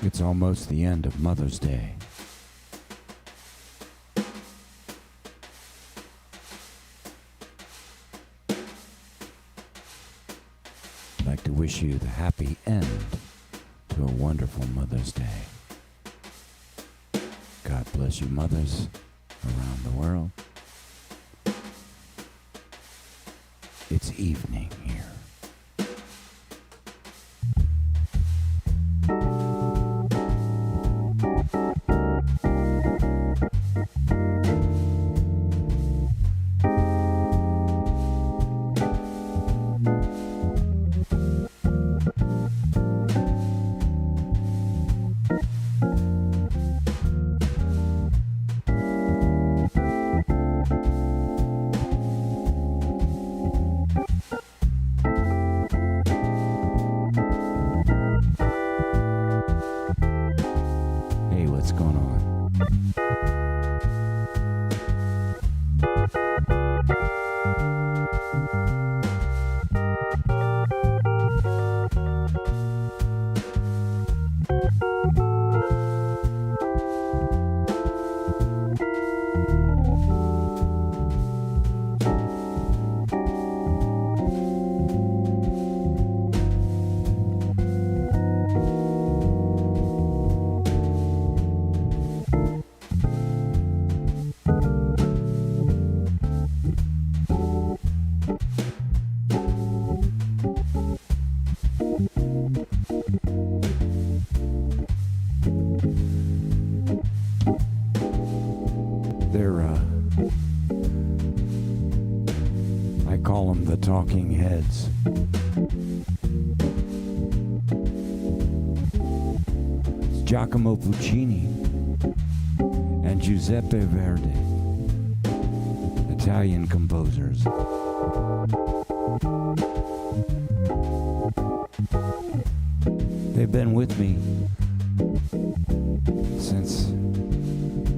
It's almost the end of Mother's Day. I'd like to wish you the happy end to a wonderful Mother's Day. God bless you, mothers around the world. It's evening here. Hey, what's going on? I call them the talking heads. It's Giacomo Puccini and Giuseppe Verdi, Italian composers. They've been with me since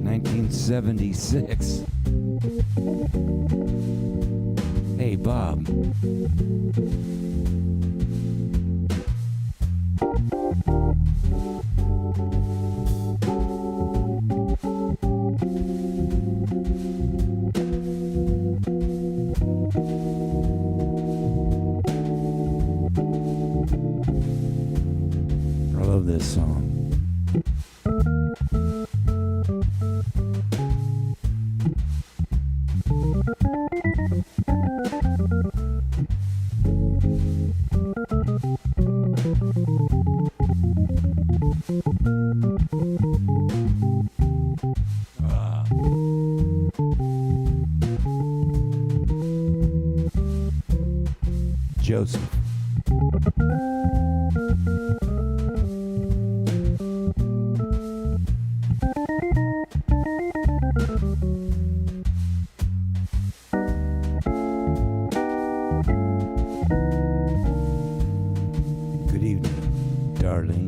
1976. Hey, Bob. I love this song. Joseph. Good evening, darling.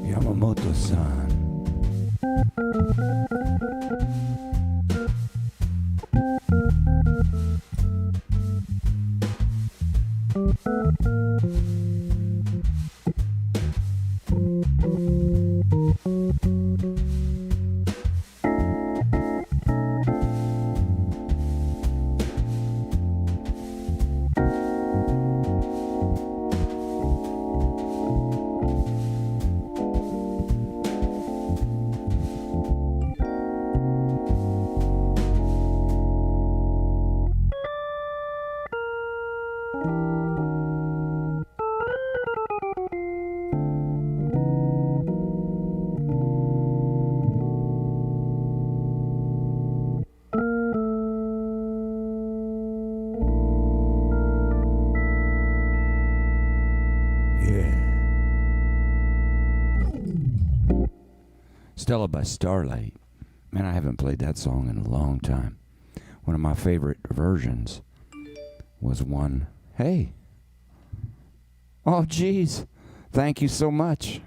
Yamamoto-san. Stella by Starlight. Man, I haven't played that song in a long time. One of my favorite versions was one, hey, oh geez, thank you so much.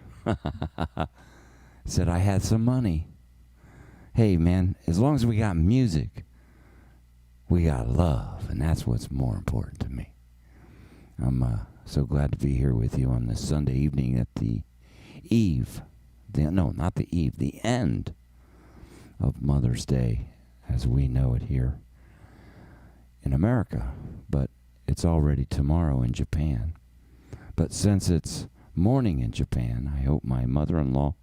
Said I had some money. Hey man, as long as we got music, we got love, and that's what's more important to me. I'm so glad to be here with you on this Sunday evening at the eve, not the eve, the end of Mother's Day as we know it here in America, but it's already tomorrow in Japan. But since it's morning in Japan, I hope my mother-in-law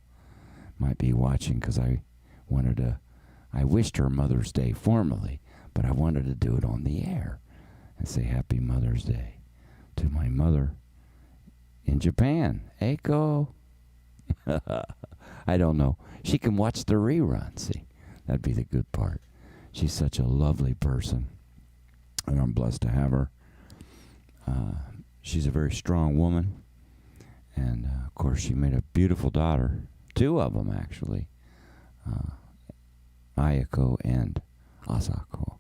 might be watching, because I wished her Mother's Day formally, but I wanted to do it on the air and say Happy Mother's Day to my mother in Japan. Eiko. I don't know. She can watch the rerun, see. That'd be the good part. She's such a lovely person, and I'm blessed to have her. She's a very strong woman, and of course she made a beautiful daughter. 2 of them, actually. Ayako and Asako.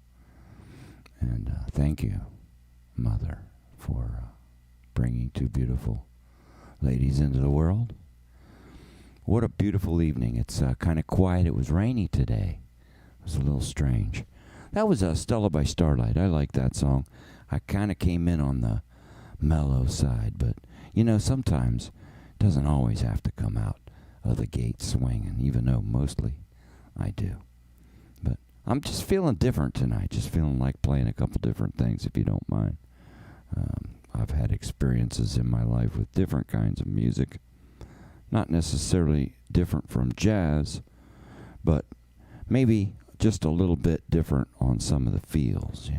And thank you, Mother, for bringing 2 beautiful ladies into the world. What a beautiful evening. It's kind of quiet. It was rainy today. It was a little strange. That was Stella by Starlight. I like that song. I kind of came in on the mellow side, but, sometimes it doesn't always have to come out of the gate swinging, even though mostly I do. But I'm just feeling different tonight, just feeling like playing a couple different things, if you don't mind. I've had experiences in my life with different kinds of music, not necessarily different from jazz, but maybe just a little bit different on some of the feels,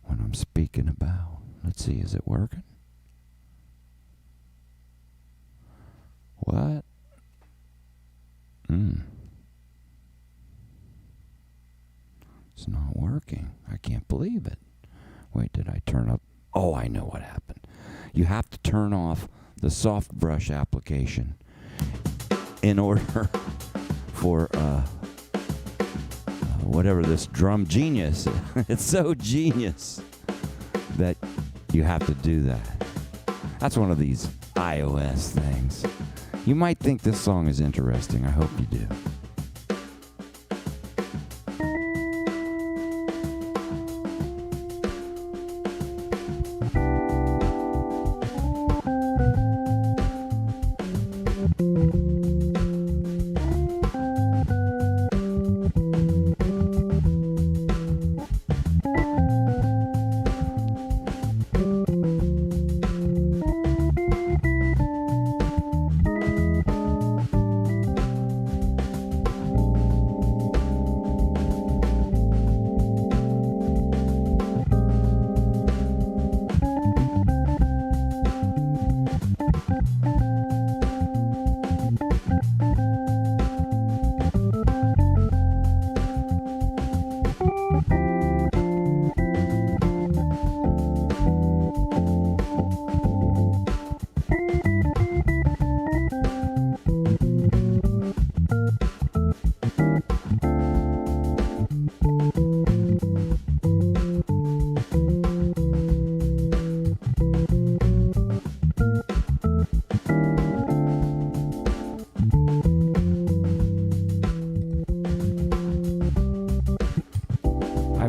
when I'm speaking about. Let's see, is it working? What? It's not working. I can't believe it. Wait, did I turn up? Oh, I know what happened. You have to turn off the soft brush application in order for whatever this Drum Genius. It's so genius that you have to do that. That's one of these iOS things. You might think this song is interesting. I hope you do.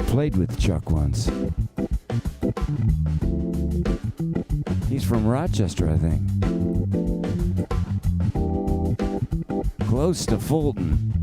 Played with Chuck once. He's from Rochester, I think. Close to Fulton.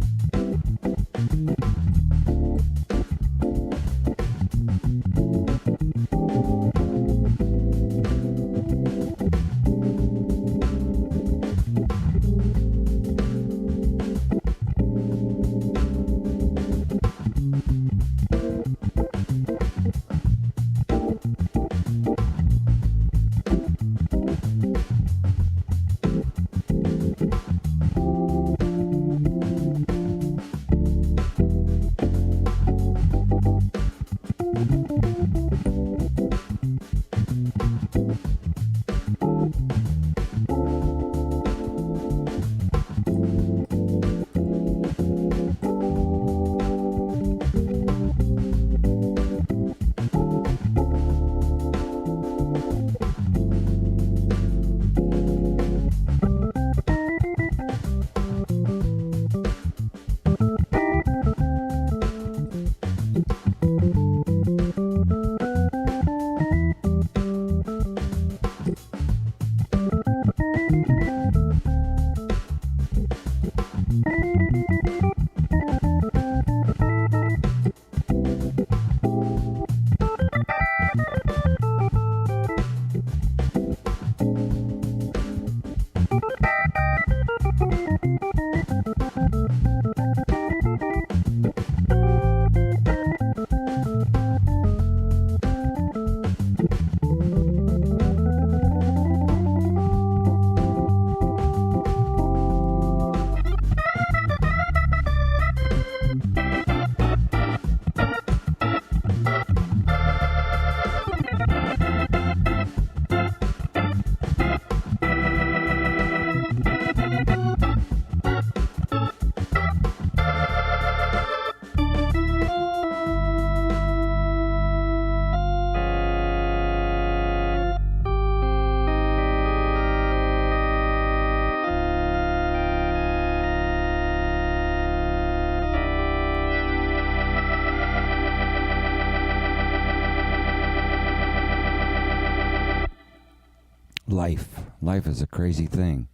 Life is a crazy thing.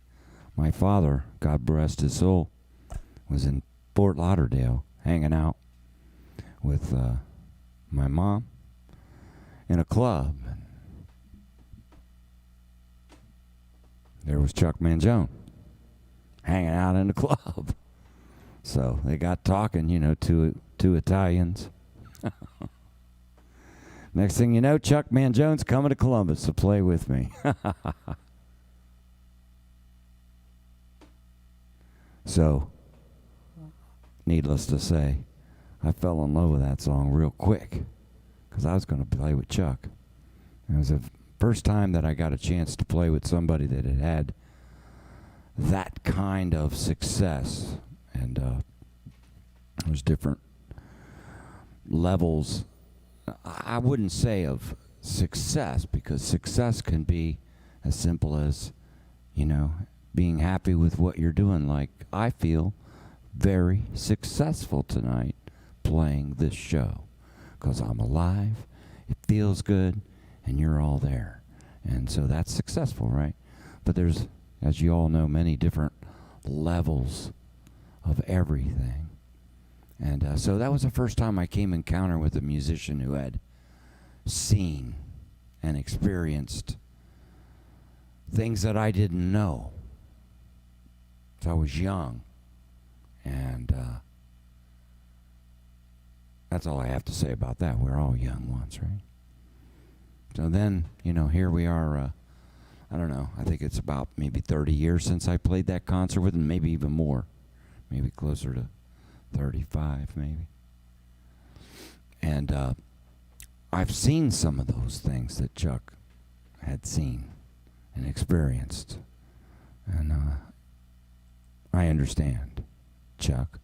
My father, God rest his soul, was in Fort Lauderdale hanging out with my mom in a club. There was Chuck Mangione hanging out in the club. So they got talking, two Italians. Next thing you know, Chuck Mangione's coming to Columbus to play with me. So, needless to say, I fell in love with that song real quick because I was going to play with Chuck. It was the first time that I got a chance to play with somebody that had had that kind of success. And there's different levels, I wouldn't say of success, because success can be as simple as, being happy with what you're doing. Like, I feel very successful tonight playing this show because I'm alive, it feels good, and you're all there. And so that's successful, right? But there's, as you all know, many different levels of everything. And so that was the first time I came in encounter with a musician who had seen and experienced things that I didn't know. So I was young, and that's all I have to say about that. We're all young once, right? So then, here we are. I don't know. I think it's about maybe 30 years since I played that concert with him, maybe even more. Maybe closer to 35, maybe. And I've seen some of those things that Chuck had seen and experienced. And I understand, Chuck.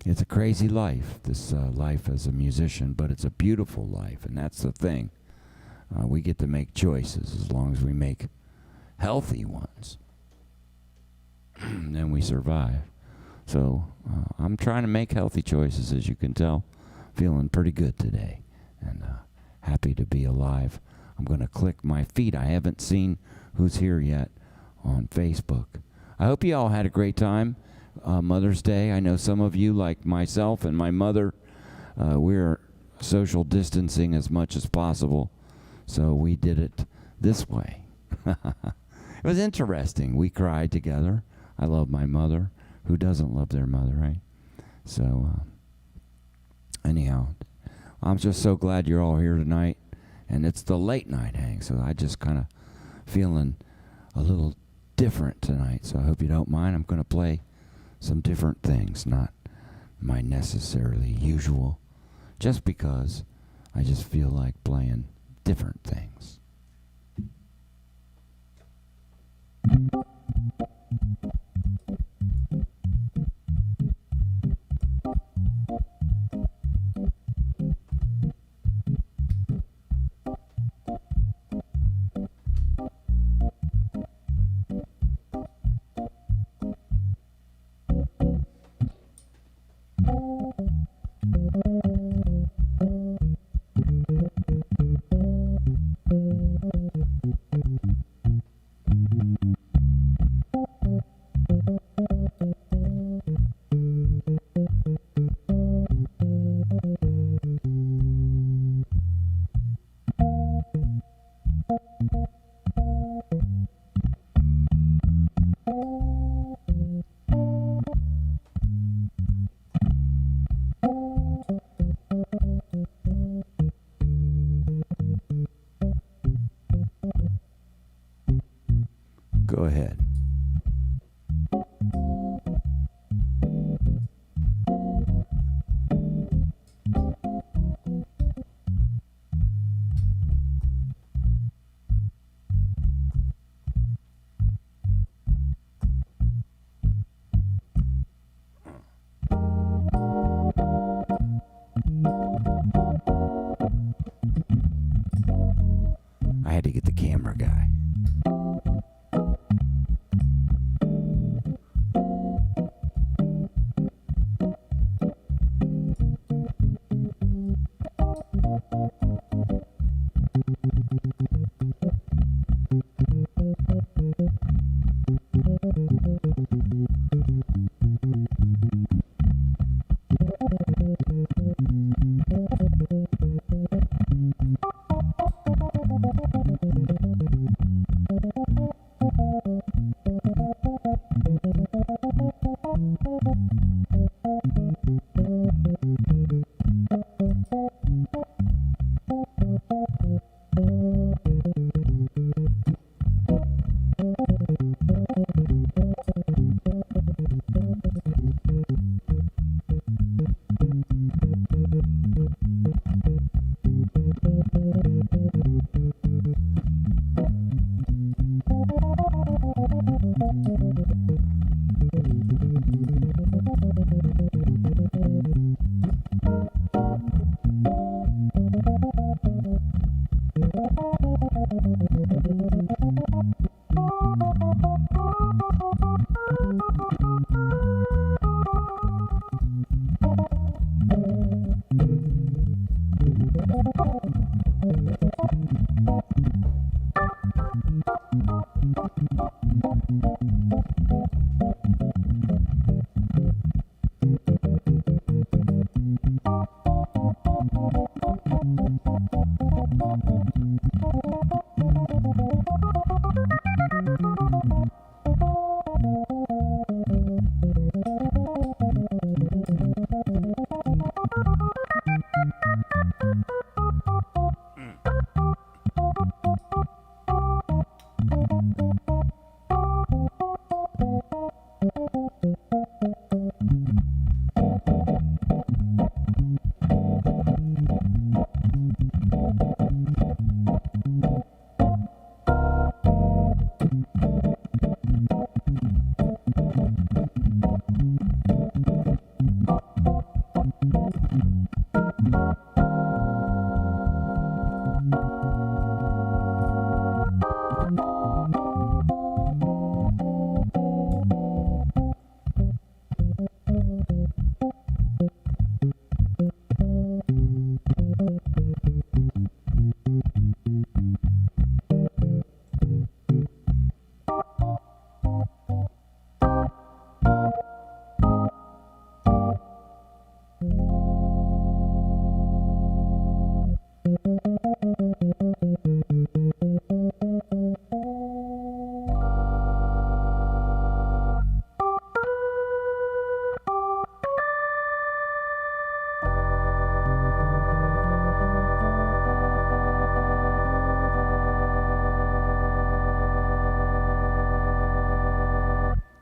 It's a crazy life, this life as a musician, but it's a beautiful life, and that's the thing. We get to make choices as long as we make healthy ones. Then we survive. So I'm trying to make healthy choices, as you can tell. Feeling pretty good today, and happy to be alive. I'm going to click my feet. I haven't seen who's here yet on Facebook. I hope you all had a great time. Mother's Day. I know some of you, like myself and my mother, we're social distancing as much as possible. So we did it this way. It was interesting. We cried together. I love my mother. Who doesn't love their mother, right? So, anyhow, I'm just so glad you're all here tonight. And it's the late night hang, so I just kind of feeling a little different tonight. So I hope you don't mind. I'm going to play some different things, not my necessarily usual, just because I just feel like playing different things. Go ahead. I had to get the camera guy.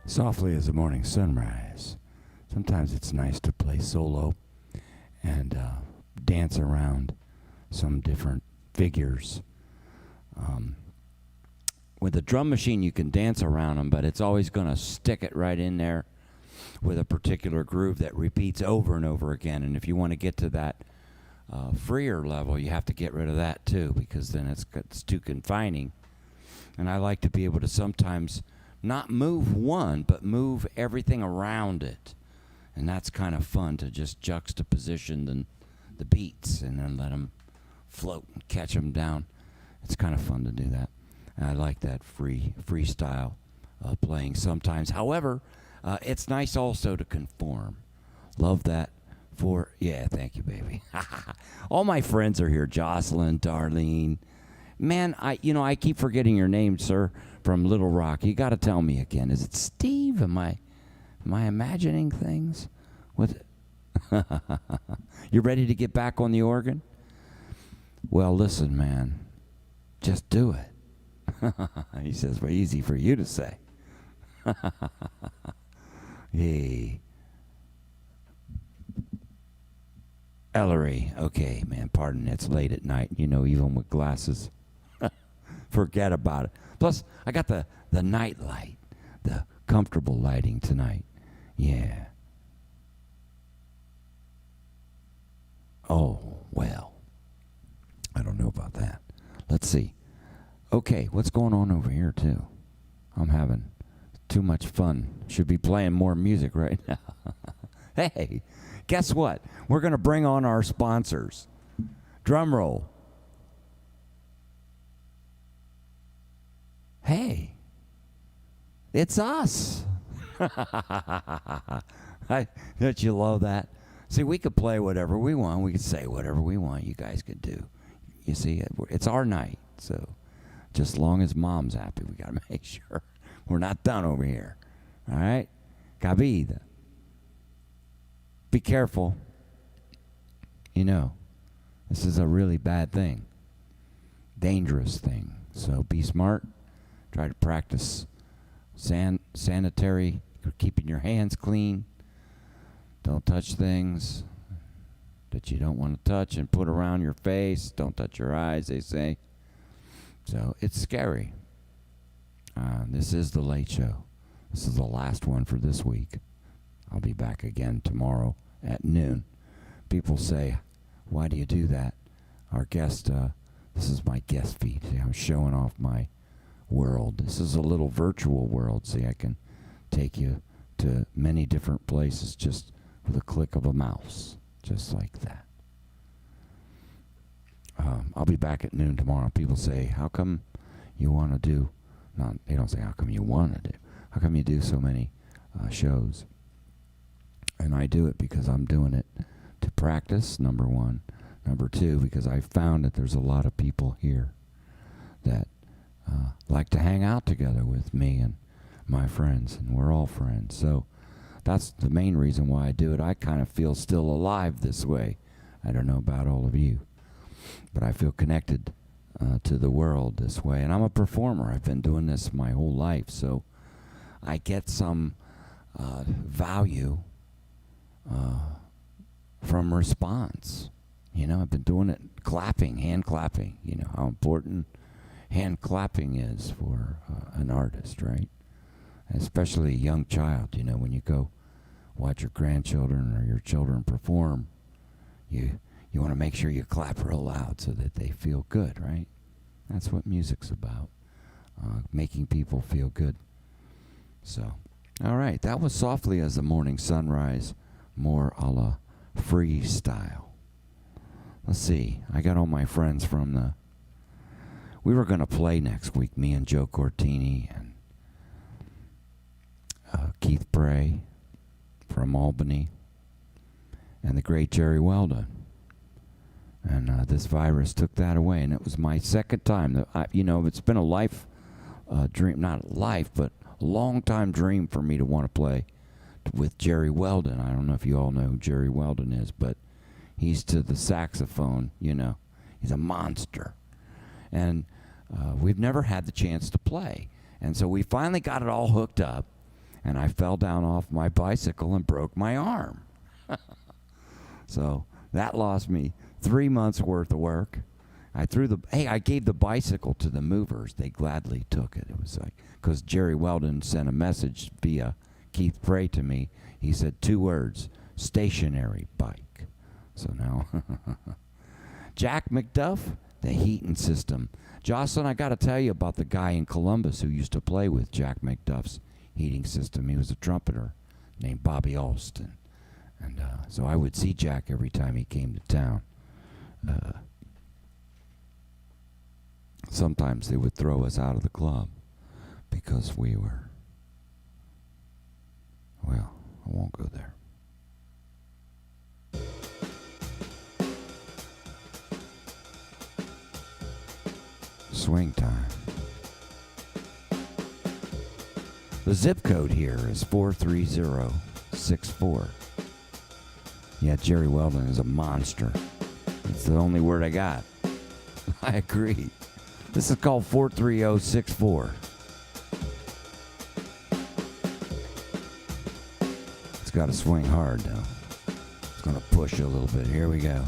Softly as the morning sunrise. Sometimes it's nice to play solo and dance around some different figures. With a drum machine, you can dance around them, but it's always going to stick it right in there with a particular groove that repeats over and over again. And if you want to get to that freer level, you have to get rid of that too, because then it's too confining. And I like to be able to sometimes not move one, but move everything around it. And that's kind of fun, to just juxtaposition the beats and then let them float and catch them down. It's kind of fun to do that. And I like that freestyle playing sometimes. However, it's nice also to conform. Love that. Yeah, thank you, baby. All my friends are here. Jocelyn, Darlene. Man, I keep forgetting your name, sir, from Little Rock. You got to tell me again. Is it Steve? Am I imagining things? What? You ready to get back on the organ? Well, listen, man. Just do it. He says, well, easy for you to say. Hey. Ellery. Okay, man, pardon, it's late at night, even with glasses. Forget about it. Plus, I got the night light, the comfortable lighting tonight. Yeah. Oh, well. I don't know about that. Let's see. Okay, what's going on over here, too? I'm having too much fun. Should be playing more music right now. Hey, guess what? We're going to bring on our sponsors. Drum roll. Hey, it's us. Don't you love that? See, we could play whatever we want. We could say whatever we want. You guys could do. You see, it's our night. So just as long as Mom's happy, we got to make sure we're not done over here. All right? Cabida. Be careful. You know, this is a really bad thing. Dangerous thing. So be smart. Try to practice sanitary, keeping your hands clean. Don't touch things that you don't want to touch and put around your face. Don't touch your eyes, they say. So it's scary. This is the Late Show. This is the last one for this week. I'll be back again tomorrow at noon. People say, why do you do that? Our guest, this is my guest feed. See, I'm showing off my world. This is a little virtual world. See, I can take you to many different places just with a click of a mouse. Just like that. I'll be back at noon tomorrow. People say, how come you want to do, they don't say how come you want to do, how come you do so many shows? And I do it because I'm doing it to practice, number one. Number two, because I found that there's a lot of people here that like to hang out together with me and my friends, and we're all friends. So that's the main reason why I do it. I kind of feel still alive this way. I don't know about all of you, but I feel connected to the world this way. And I'm a performer. I've been doing this my whole life, so I get some value from response. You know, I've been doing it, clapping, hand clapping. You know how important hand clapping is for an artist, right? Especially a young child. You know, when you go watch your grandchildren or your children perform, you want to make sure you clap real loud so that they feel good, right? That's what music's about, making people feel good. So, all right, that was Softly as the Morning Sunrise, more a la freestyle. Let's see, I got all my friends from the, we were going to play next week, me and Joe Cortini and Keith Bray from Albany and the great Jerry Weldon. And this virus took that away, and it was my second time. That it's been a life dream, not life, but a long-time dream for me to want to play with Jerry Weldon. I don't know if you all know who Jerry Weldon is, but he's to the saxophone, you know. He's a monster. And we've never had the chance to play. And so we finally got it all hooked up, and I fell down off my bicycle and broke my arm. So that lost me 3 months worth of work. I gave the bicycle to the movers. They gladly took it. It was like, because Jerry Weldon sent a message via Keith Bray to me. He said 2 words, stationary bike. So now, Jack McDuff, the heating system. Jocelyn, I got to tell you about the guy in Columbus who used to play with Jack McDuff's heating system. He was a trumpeter named Bobby Alston. And so I would see Jack every time he came to town. Sometimes they would throw us out of the club because we were, well, I won't go there. Swing time. The zip code here is 43064. Yeah, Jerry Weldon is a monster. It's the only word I got. I agree. This is called 43064. It's got to swing hard, though. It's going to push a little bit. Here we go.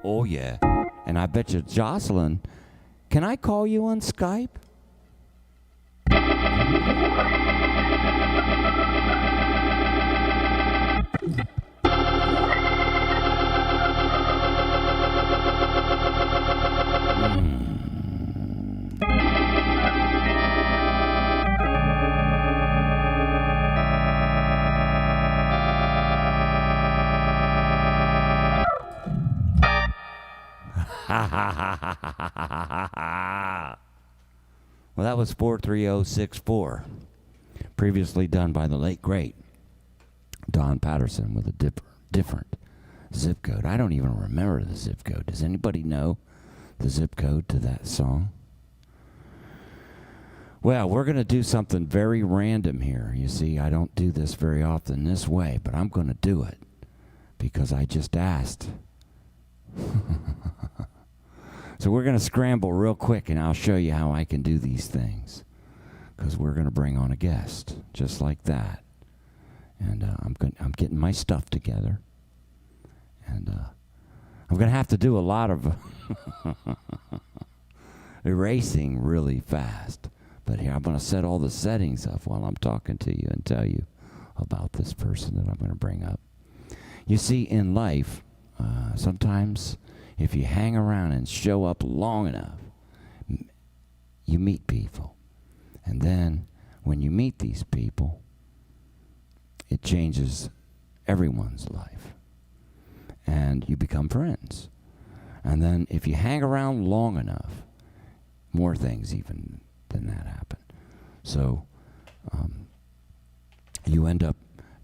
Oh, yeah. And I bet you, Jocelyn, can I call you on Skype? Ha ha ha ha ha ha ha ha. Well, that was 43064, previously done by the late, great Don Patterson with a different zip code. I don't even remember the zip code. Does anybody know the zip code to that song? Well, we're going to do something very random here. You see, I don't do this very often this way, but I'm going to do it because I just asked. So we're going to scramble real quick, and I'll show you how I can do these things because we're going to bring on a guest just like that. And I'm getting my stuff together. And I'm going to have to do a lot of erasing really fast. But here, I'm going to set all the settings up while I'm talking to you and tell you about this person that I'm going to bring up. You see, in life, sometimes if you hang around and show up long enough, you meet people. And then when you meet these people, it changes everyone's life. And you become friends. And then if you hang around long enough, more things even than that happen. So you end up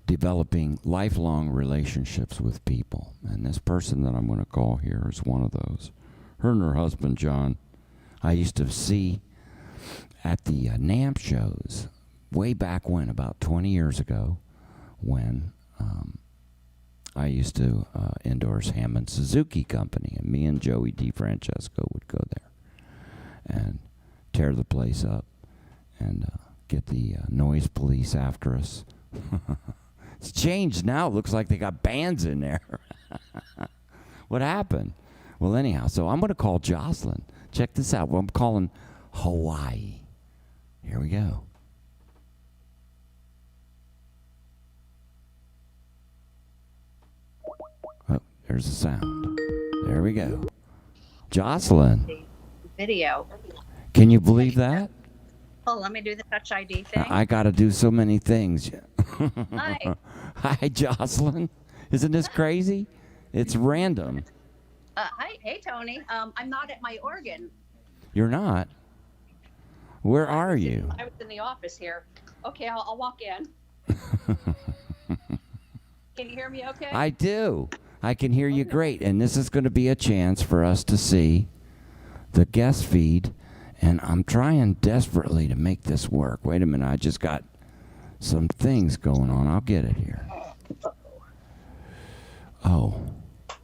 developing lifelong relationships with people. And this person that I'm going to call here is one of those. Her and her husband, John, I used to see at the NAMP shows way back when, about 20 years ago, when I used to endorse Hammond Suzuki Company, and me and Joey DeFrancesco would go there and tear the place up and get the noise police after us. It's changed now. It looks like they got bands in there. What happened? Well, anyhow, so I'm going to call Jocelyn. Check this out. Well, I'm calling Hawaii. Here we go. Oh, there's the sound. There we go. Jocelyn. Video. Can you believe that? Oh, let me do the Touch ID thing. I got to do so many things. Hi. Hi, Jocelyn. Isn't this crazy? It's random. Hi. Hey, Tony. I'm not at my organ. You're not? Where are you? I was in the office here. Okay, I'll walk in. Can you hear me okay? I do. I can hear you great. And this is going to be a chance for us to see the guest feed. And I'm trying desperately to make this work. Wait a minute. I just got some things going on. I'll get it here. Oh,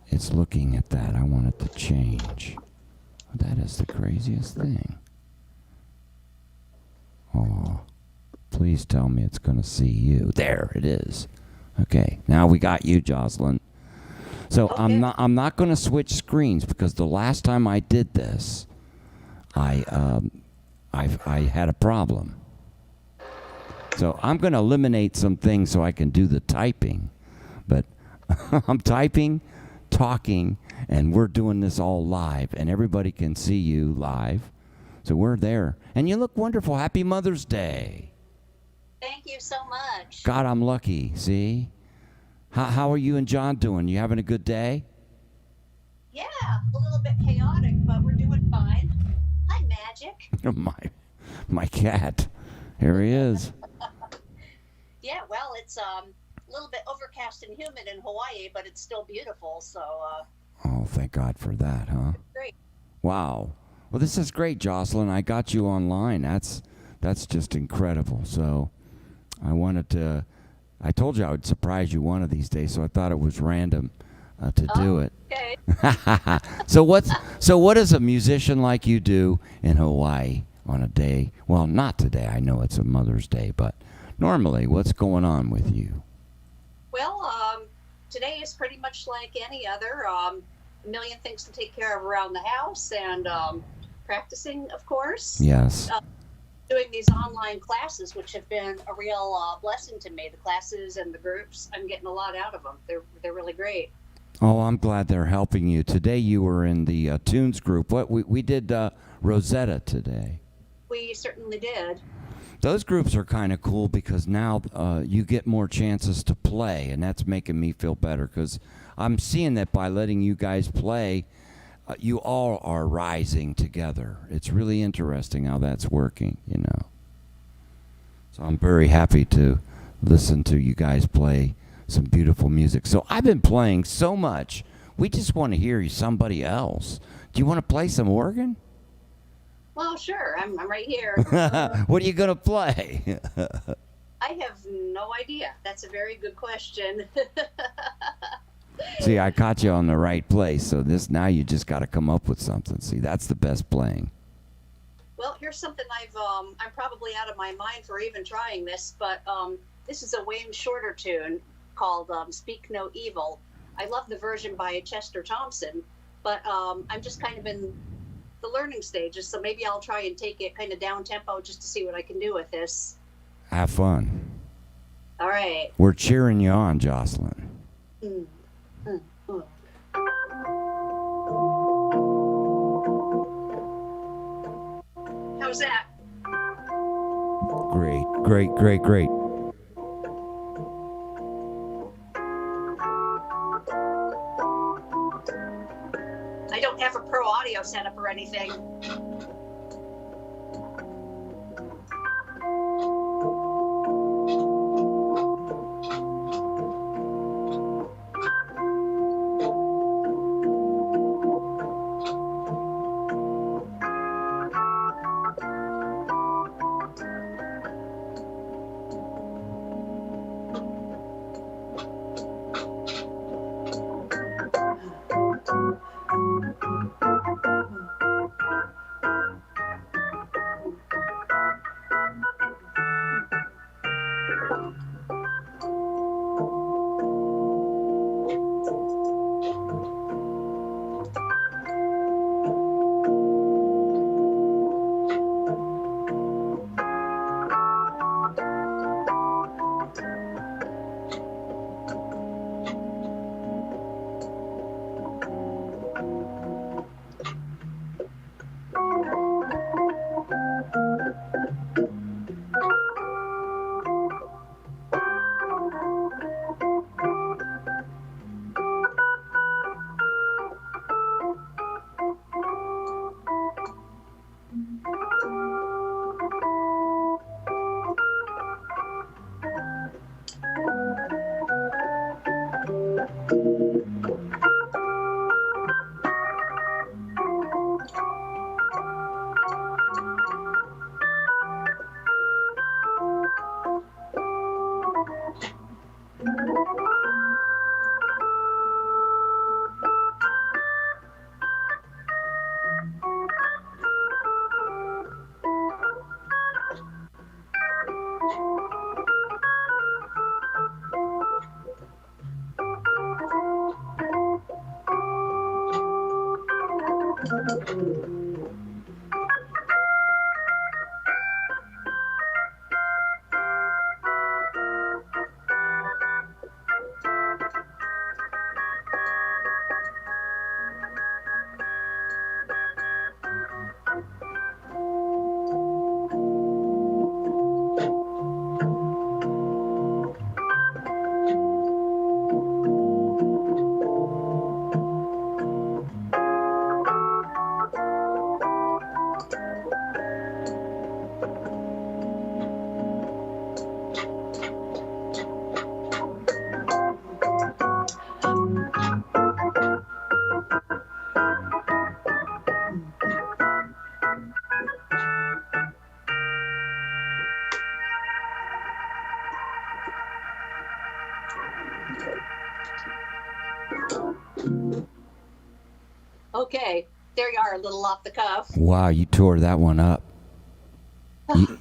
it's looking at that. I want it to change. That is the craziest thing. Oh, please tell me it's going to see you. There it is. Okay, now we got you, Jocelyn. So okay. I'm not going to switch screens because the last time I did this, I had a problem. So I'm going to eliminate some things so I can do the typing. But I'm typing, talking, and we're doing this all live, and everybody can see you live. So we're there. And you look wonderful. Happy Mother's Day. Thank you so much. God, I'm lucky. See? How are you and John doing? You having a good day? Yeah, a little bit chaotic, but we're doing fine. Hi, Magic. my cat. Here he is. Yeah, well, it's a little bit overcast and humid in Hawaii, but it's still beautiful, so... Oh, thank God for that, huh? Great. Wow. Well, this is great, Jocelyn. I got you online. That's just incredible. So I wanted to... I told you I would surprise you one of these days, so I thought it was random to do it. Okay. So what does a musician like you do in Hawaii on a day? Well, not today. I know it's a Mother's Day, but normally, what's going on with you? Well, today is pretty much like any other. A million things to take care of around the house and practicing, of course. Yes. Doing these online classes, which have been a real blessing to me. The classes and the groups, I'm getting a lot out of them. They're really great. Oh, I'm glad they're helping you. Today you were in the Tunes group. What we did Rosetta today. We certainly did. Those groups are kind of cool because now you get more chances to play, and that's making me feel better because I'm seeing that by letting you guys play, you all are rising together. It's really interesting how that's working, you know. So I'm very happy to listen to you guys play some beautiful music. So I've been playing so much. We just want to hear somebody else. Do you want to play some organ? Well, sure. I'm right here. What are you going to play? I have no idea. That's a very good question. See, I caught you on the right place. So now you just got to come up with something. See, that's the best playing. Well, here's something I'm probably out of my mind for even trying this, but this is a Wayne Shorter tune called "Speak No Evil." I love the version by Chester Thompson, but I'm just kind of in the learning stages, so maybe I'll try and take it kind of down tempo just to see what I can do with this. Have fun. All right. We're cheering you on, Jocelyn. Mm, mm, mm. How's that? Great, great, great, great. I don't have a pro audio setup or anything. Okay, there you are, a little off the cuff. Wow, you tore that one up.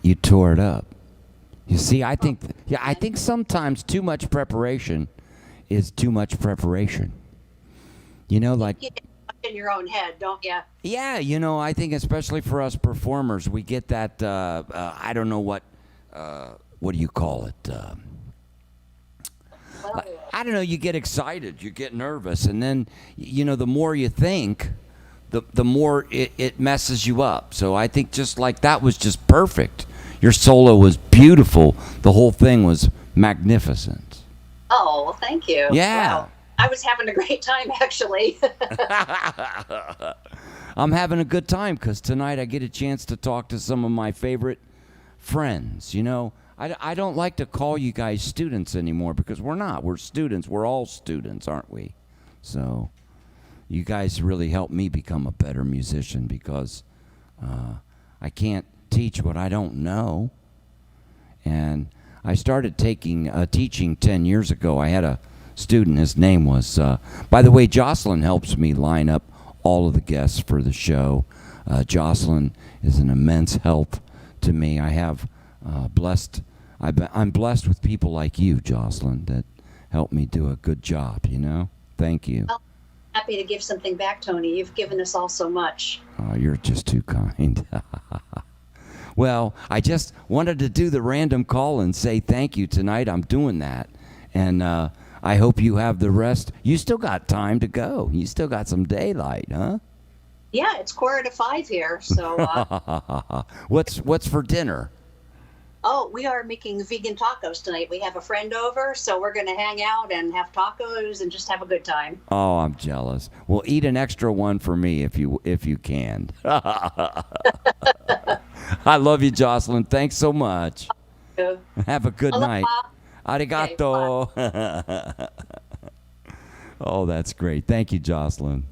You tore it up. You see, I think sometimes too much preparation is too much preparation. You know, like You get in your own head, don't you? yeah, you know, I think especially for us performers, we get that. I don't know what do you call it? Well, I don't know. You get excited, you get nervous, and then you know the more you think, the more it messes you up. So I think just like that was just perfect. Your solo was beautiful. The whole thing was magnificent. oh, well, thank you. Yeah. Wow. I was having a great time, actually. I'm having a good time because tonight I get a chance to talk to some of my favorite friends. You know, I don't like to call you guys students anymore because we're not. We're students. We're all students, aren't we? So you guys really helped me become a better musician because I can't teach what I don't know. And I started teaching 10 years ago. I had a student. His name was, by the way, Jocelyn helps me line up all of the guests for the show. Jocelyn is an immense help to me. I have I'm blessed with people like you, Jocelyn, that help me do a good job, you know? Thank you. Well, happy to give something back, Tony. You've given us all so much. Oh, you're just too kind. Well, I just wanted to do the random call and say thank you tonight. I'm doing that. And I hope you have the rest. You still got time to go. You still got some daylight, huh? Yeah, it's 4:45 here. So, What's for dinner? oh, we are making vegan tacos tonight. We have a friend over, so we're going to hang out and have tacos and just have a good time. Oh, I'm jealous. Well, eat an extra one for me if you can. I love you, Jocelyn. Thanks so much. Have a good night. Arigato. Okay, oh, that's great. Thank you, Jocelyn.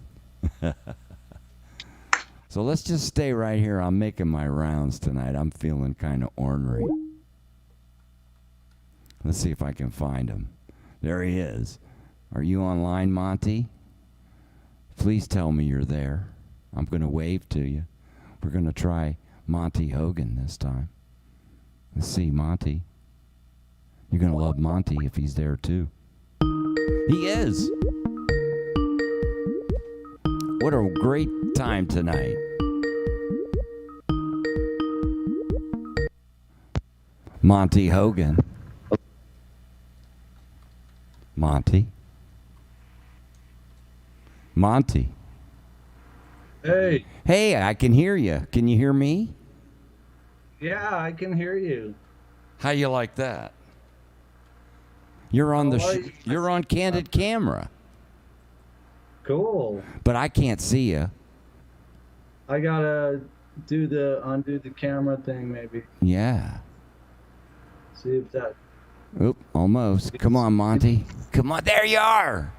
So let's just stay right here. I'm making my rounds tonight. I'm feeling kind of ornery. Let's see if I can find him. There he is. Are you online, Monty? Please tell me you're there. I'm going to wave to you. We're going to try Monty Hogan this time. Let's see, Monty. You're going to love Monty if he's there too. He is. What a great time tonight. Monty Hogan. Monty. Monty. Hey. Hey, I can hear you. Can you hear me? Yeah, I can hear you. How you like that? You're on you're on candid camera. Cool. But I can't see you. I gotta undo the camera thing maybe. Yeah. See if that. Oop, almost. Come on, Monty. Come on, there you are.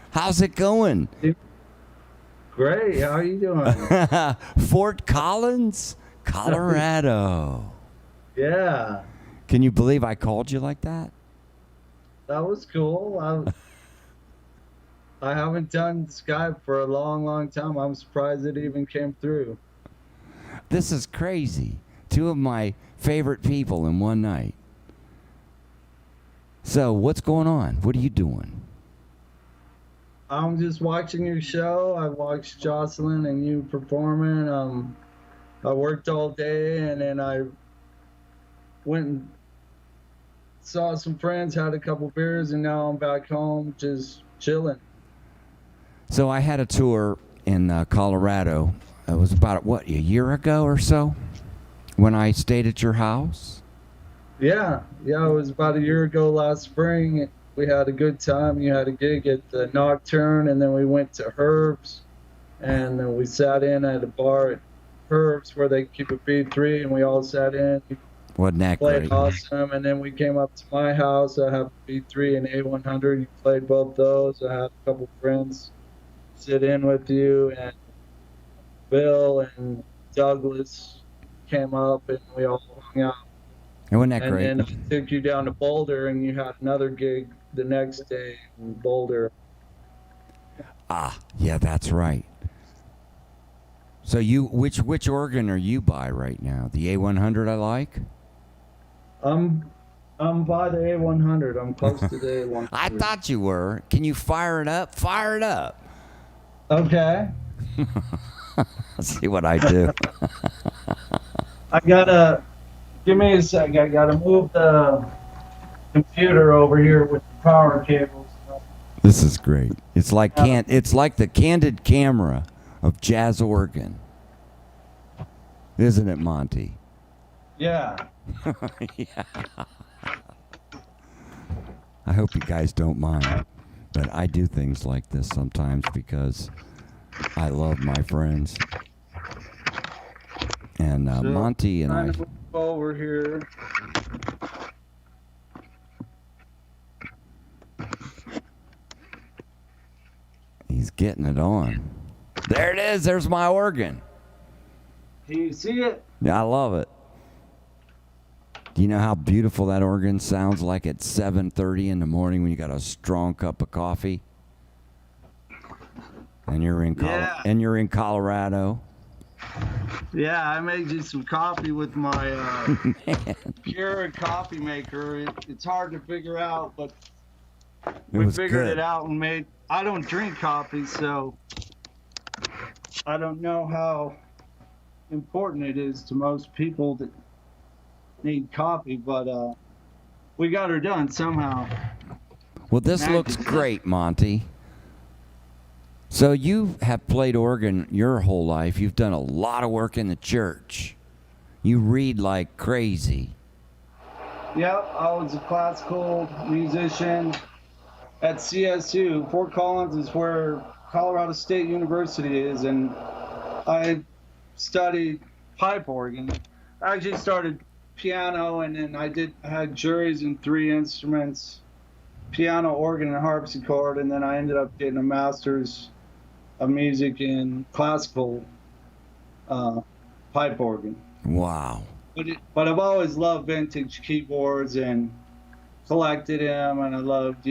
How's it going? Great. How are you doing? Fort Collins, Colorado. Yeah. Can you believe I called you like that? That was cool. I haven't done Skype for a long, long time. I'm surprised it even came through. This is crazy. Two of my favorite people in one night. So, what's going on? What are you doing? I'm just watching your show. I watched Jocelyn and you performing. I worked all day and then I went and saw some friends, had a couple beers, and now I'm back home just chilling. So I had a tour in Colorado. It was about, what, a year ago or so when I stayed at your house? Yeah, it was about a year ago last spring. We had a good time. You had a gig at the Nocturne, and then we went to Herb's, and then we sat in at a bar at Herb's where they keep a B3, and we all sat in. Wasn't that played great? Awesome, and then we came up to my house. I have B3 and A100. You played both those. I had a couple friends sit in with you, and Bill and Douglas came up, and we all hung out. And wasn't that great? And then I took you down to Boulder, and you had another gig the next day in Boulder. Ah, yeah, that's right. So you, which organ are you by right now? The A100 I like? I'm by the A100. I'm close to the A100. I thought you were. Can you fire it up? Fire it up. Okay. Let's see what I do. Give me a sec. I gotta move the computer over here with the power cables. This is great. It's like it's like the candid camera of jazz organ. Isn't it, Monty? Yeah. Yeah. I hope you guys don't mind. But I do things like this sometimes because I love my friends. And So, Monty and I. trying to move over here. He's getting it on. There it is. There's my organ. Can you see it? Yeah, I love it. Do you know how beautiful that organ sounds like at 7:30 in the morning when you got a strong cup of coffee? And you're in Colorado. Yeah, I made you some coffee with my Keurig coffee maker. It's hard to figure out, but we figured it out and made. I don't drink coffee, so I don't know how important it is to most people that need coffee, but we got her done somehow. Well, this looks great, Monty. So you have played organ your whole life. You've done a lot of work in the church. You read like crazy. Yep, I was a classical musician at CSU. Fort Collins is where Colorado State University is, and I studied pipe organ. I actually started piano, and then I had juries in 3 instruments: piano, organ, and harpsichord. And then I ended up getting a master's of music in classical pipe organ. Wow. But I've always loved vintage keyboards and collected them, and I loved,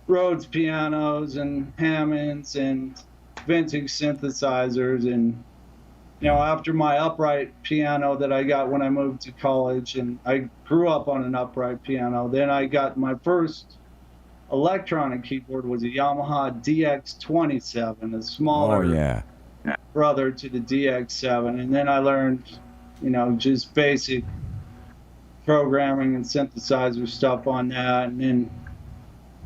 Rhodes pianos and Hammonds and vintage synthesizers. And after my upright piano that I got when I moved to college, and I grew up on an upright piano, then I got my first electronic keyboard was a Yamaha DX27, a smaller brother to the DX7. And then I learned, just basic programming and synthesizer stuff on that. And then,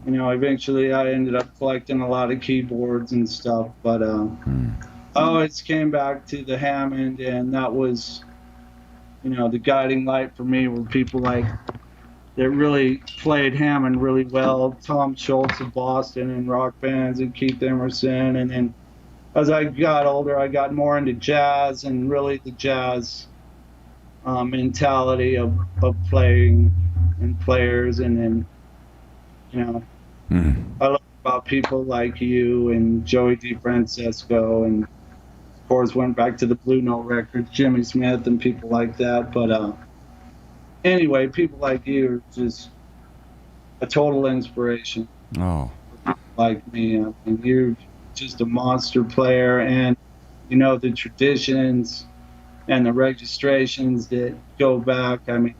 eventually I ended up collecting a lot of keyboards and stuff. But I always came back to the Hammond, and that was, the guiding light for me were people like that really played Hammond really well. Tom Schultz of Boston and rock bands, and Keith Emerson. And then as I got older, I got more into jazz, and really the jazz mentality of playing and players. And then, I learned about people like you and Joey DeFrancesco, and of course went back to the Blue Note records, Jimmy Smith and people like that. But anyway, people like you are just a total inspiration. Oh. Like me. I mean, you're just a monster player, and the traditions and the registrations that go back. I mean,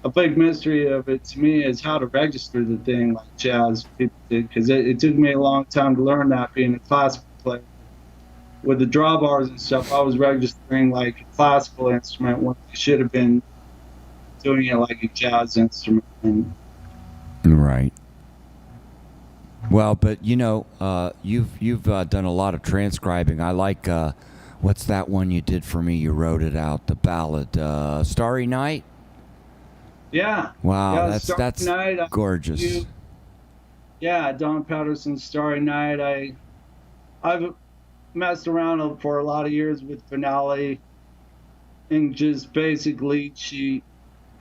a big mystery of it to me is how to register the thing like jazz people did, because it took me a long time to learn that, being a classical player. With the drawbars and stuff, I was registering like a classical instrument when I should have been doing it like a jazz instrument. Right. Well, but you've done a lot of transcribing. I like what's that one you did for me? You wrote it out, the ballad, Starry Night. Yeah. Wow, yeah, that's Night, gorgeous. Don Patterson's Starry Night. I've messed around for a lot of years with Finale and just basic lead sheet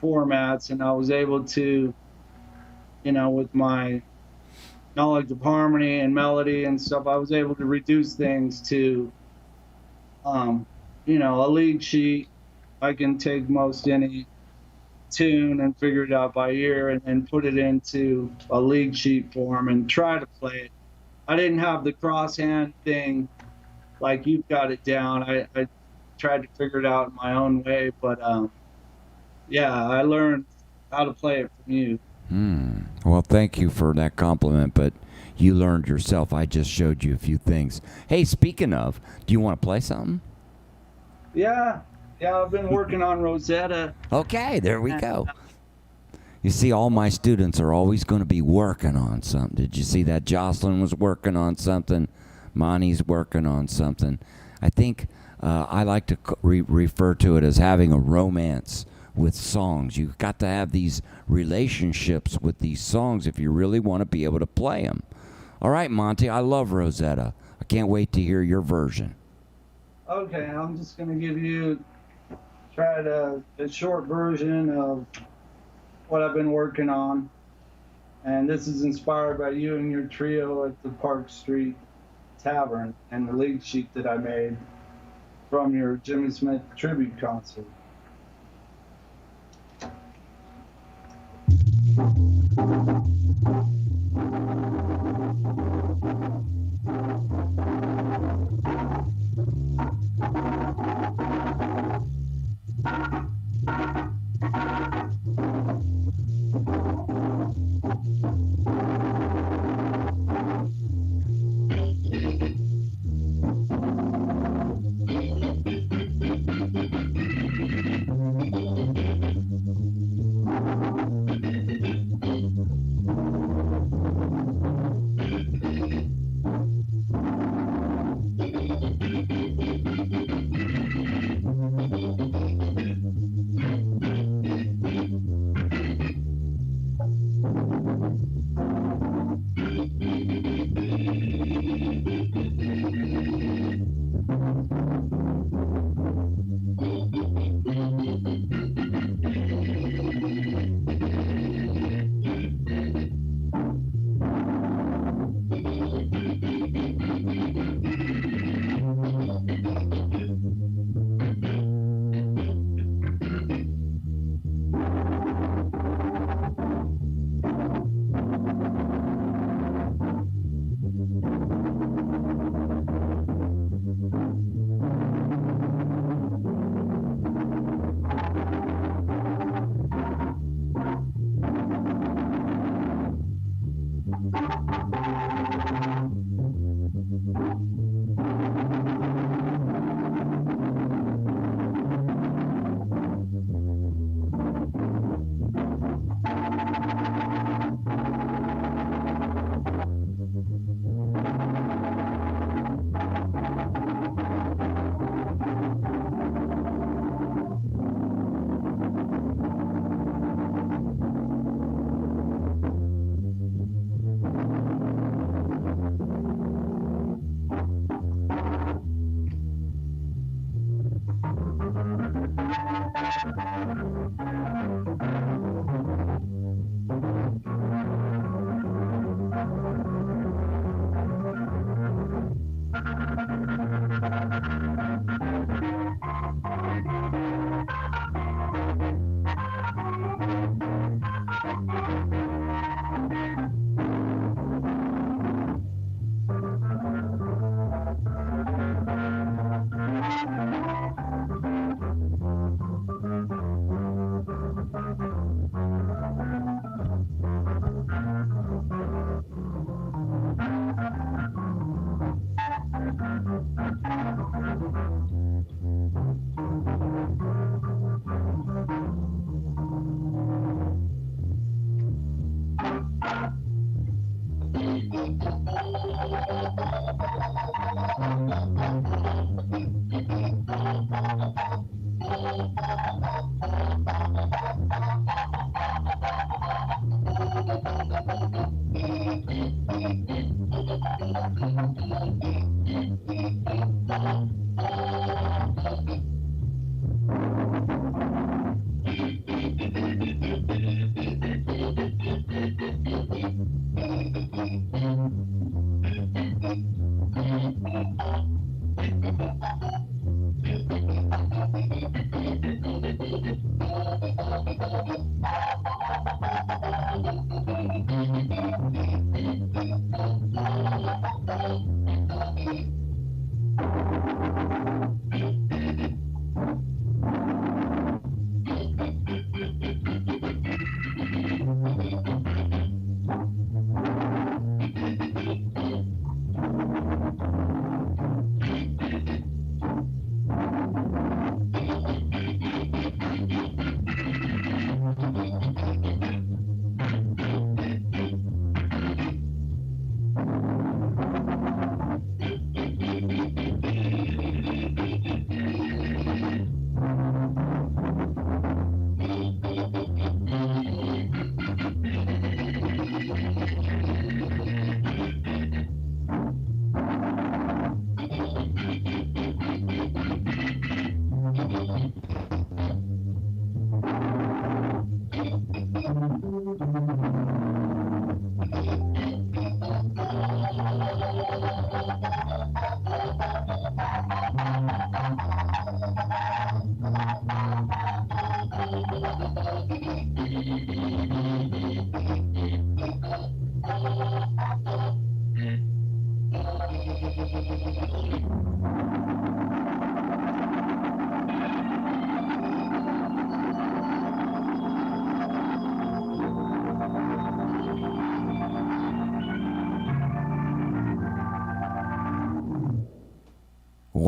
formats, and I was able to, with my knowledge of harmony and melody and stuff, I was able to reduce things to, a lead sheet. I can take most any tune and figure it out by ear, and then put it into a lead sheet form and try to play it. I didn't have the crosshand thing like you've got it down. I tried to figure it out in my own way, but I learned how to play it from you. Well, thank you for that compliment, but you learned yourself. I just showed you a few things. Hey, speaking of, do you want to play something? Yeah, I've been working on Rosetta. Okay, there we go. You see, all my students are always going to be working on something. Did you see that? Jocelyn was working on something. Monty's working on something. I think I like to refer to it as having a romance with songs. You've got to have these relationships with these songs if you really want to be able to play them. All right, Monty, I love Rosetta. I can't wait to hear your version. Okay, I'm just gonna give you a short version of what I've been working on, and this is inspired by you and your trio at the Park Street Tavern and the lead sheet that I made from your Jimmy Smith tribute concert.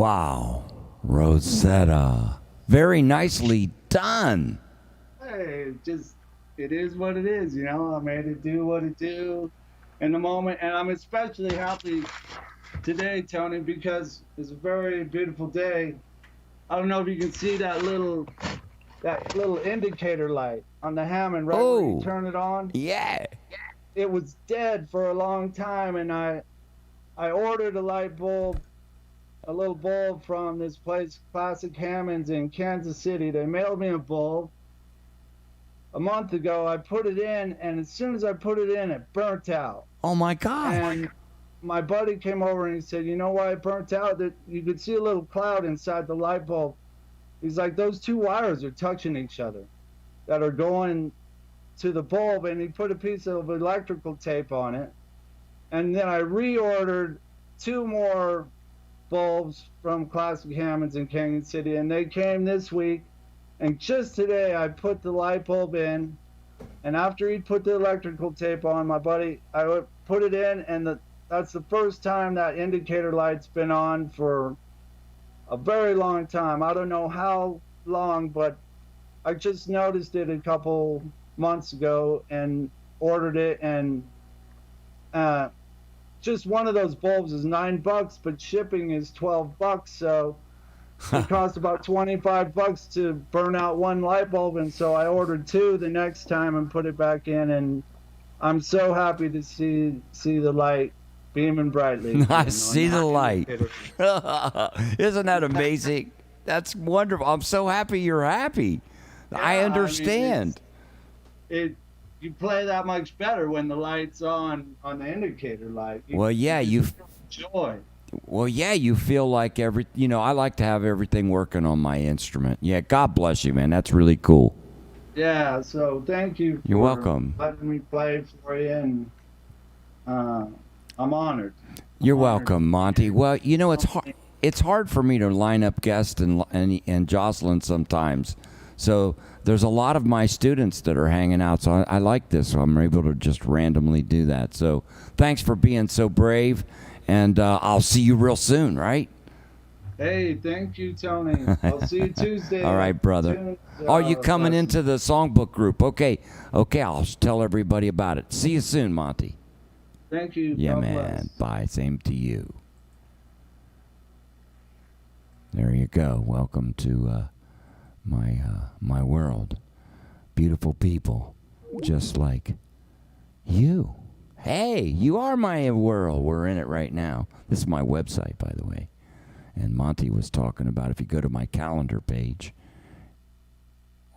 Wow, Rosetta. Very nicely done. Hey, it is what it is, you know. I made it do what it do in the moment, and I'm especially happy today, Tony, because it's a very beautiful day. I don't know if you can see that little indicator light on the Hammond right when Oh. you turn it on. Yeah. It was dead for a long time, and I ordered a light bulb, a little bulb from this place, Classic Hammonds in Kansas City. They mailed me a bulb a month ago. I put it in, and as soon as I put it in, it burnt out. Oh my God. And my buddy came over and he said, "You know why it burnt out? That you could see a little cloud inside the light bulb." He's like, "Those two wires are touching each other that are going to the bulb," and he put a piece of electrical tape on it. And then I reordered 2 more bulbs from Classic Hammonds in Kansas City, and they came this week. And just today, I put the light bulb in, and after he put the electrical tape on, my buddy, I would put it in, and that's the first time that indicator light's been on for a very long time. I don't know how long, but I just noticed it a couple months ago and ordered it, and just one of those bulbs is $9, but shipping is $12, so it cost about $25 to burn out one light bulb, and so I ordered 2 the next time and put it back in, and I'm so happy to see the light beaming brightly. I see the light. Isn't that amazing? That's wonderful. I'm so happy you're happy. Yeah, I understand. You play that much better when the light's on the indicator light. Well, yeah, you feel joy. Well, yeah, you feel like I like to have everything working on my instrument. Yeah, God bless you, man. That's really cool. Yeah, so thank you. You're welcome. Letting me play for you, and I'm honored. You're welcome, Monty. Well, it's hard for me to line up guests and Jocelyn sometimes. So there's a lot of my students that are hanging out. So I like this. So I'm able to just randomly do that. So thanks for being so brave. And I'll see you real soon, right? Hey, thank you, Tony. I'll see you Tuesday. All right, brother. Are you coming into the songbook group? Okay, I'll tell everybody about it. See you soon, Monty. Thank you. Yeah, God man. bless. Bye. Same to you. There you go. Welcome to my world. Beautiful people, just like you. Hey, you are my world. We're in it right now. This is my website, by the way. And Monty was talking about, if you go to my calendar page,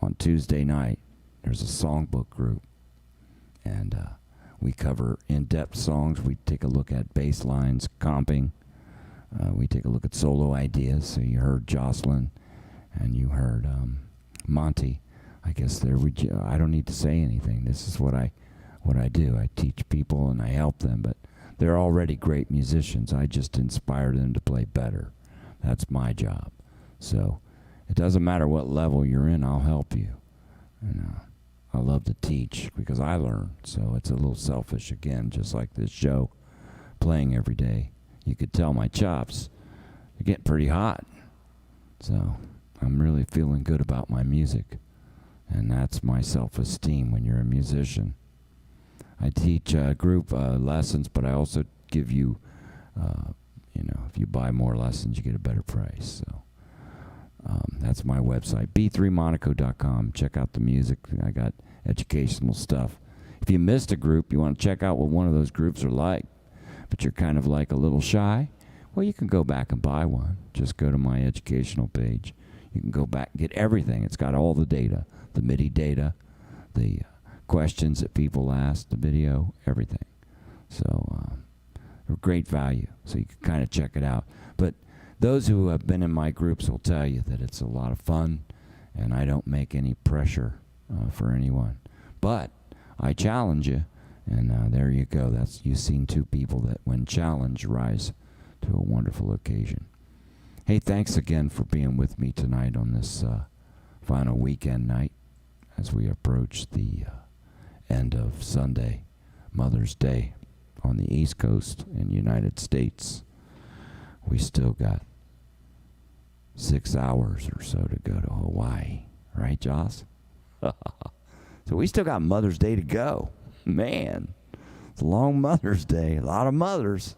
on Tuesday night, there's a songbook group. And we cover in-depth songs. We take a look at bass lines, comping. We take a look at solo ideas. So you heard Jocelyn and you heard Monty. I guess I don't need to say anything. This is what I do. I teach people and I help them, but they're already great musicians. I just inspire them to play better. That's my job. So it doesn't matter what level you're in, I'll help you. And I love to teach because I learn. So it's a little selfish again, just like this show, playing every day. You could tell my chops are getting pretty hot. So I'm really feeling good about my music. And that's my self-esteem when you're a musician. I teach group lessons, but I also give you, if you buy more lessons, you get a better price. So that's my website, b3monaco.com. Check out the music. I got educational stuff. If you missed a group, you want to check out what one of those groups are like, but you're kind of like a little shy, well, you can go back and buy one. Just go to my educational page. You can go back and get everything. It's got all the data, the MIDI data, the questions that people ask, the video, everything. So they're great value. So you can kind of check it out. But those who have been in my groups will tell you that it's a lot of fun, and I don't make any pressure for anyone. But I challenge you, and there you go. You've seen 2 people that, when challenged, rise to a wonderful occasion. Hey, thanks again for being with me tonight on this final weekend night as we approach the end of Sunday, Mother's Day on the East Coast in the United States. We still got 6 hours or so to go to Hawaii. Right, Joss? So we still got Mother's Day to go. Man, it's a long Mother's Day. A lot of mothers.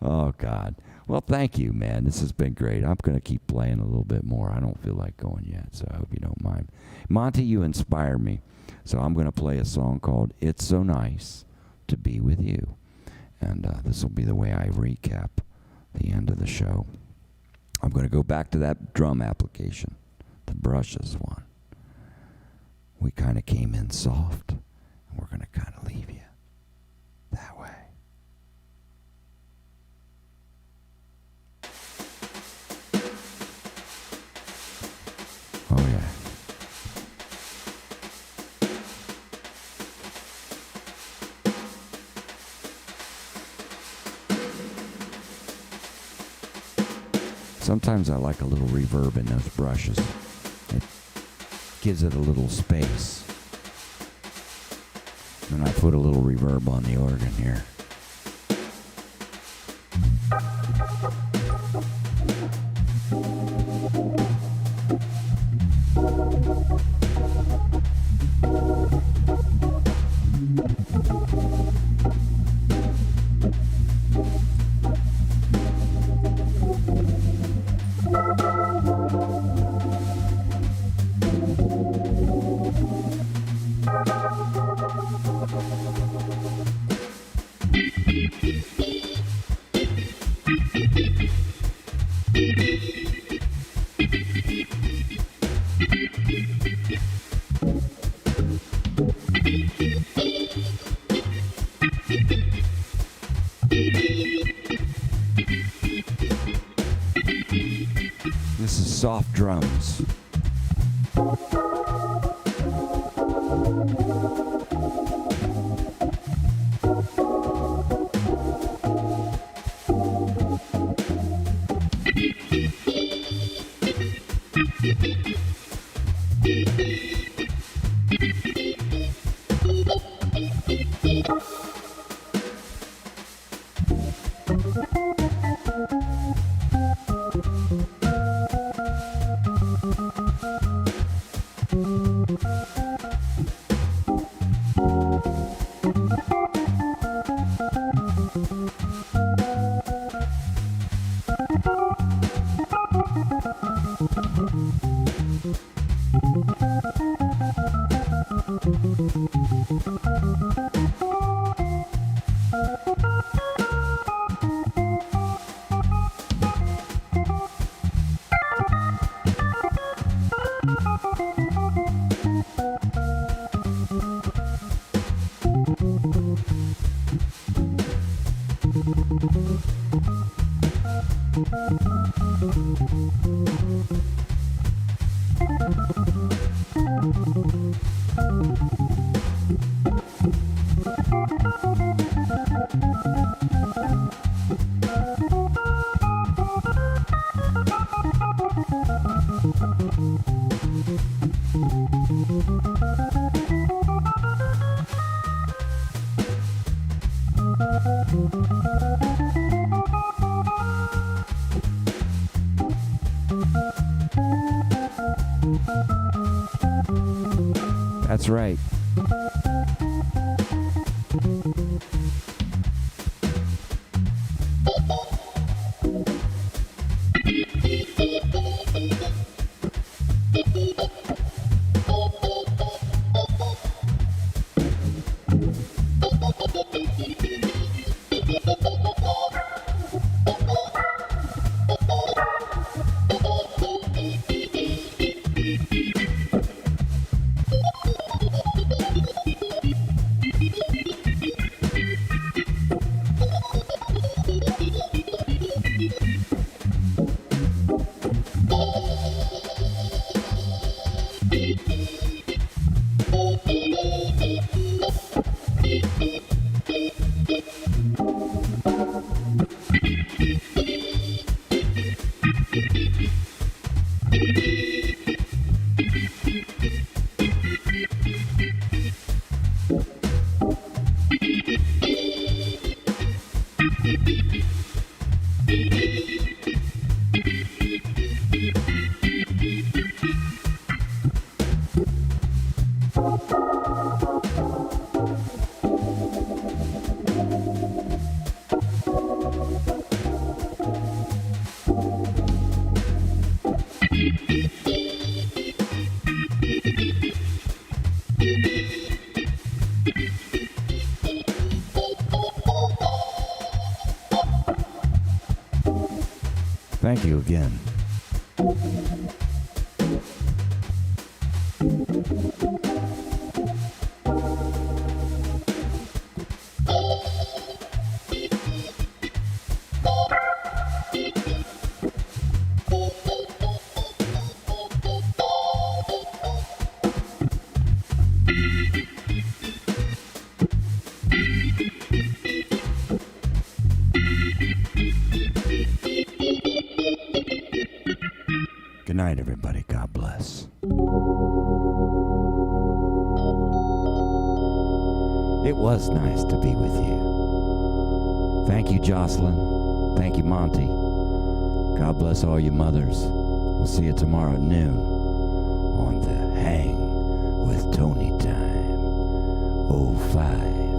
Oh, God. Well, thank you, man. This has been great. I'm going to keep playing a little bit more. I don't feel like going yet, so I hope you don't mind. Monty, you inspire me. So I'm going to play a song called It's So Nice to Be With You. And this will be the way I recap the end of the show. I'm going to go back to that drum application, the brushes one. We kind of came in soft, and we're going to kind of leave you that way. Oh, yeah. Sometimes I like a little reverb in those brushes. It gives it a little space. And I put a little reverb on the organ here. This is soft drums. That's right. Thank you again. Good night, everybody. God bless. It was nice to be with you. Thank you, Jocelyn. Thank you, Monty. God bless all you mothers. We'll see you tomorrow at noon on the Hang with Tony time. 05.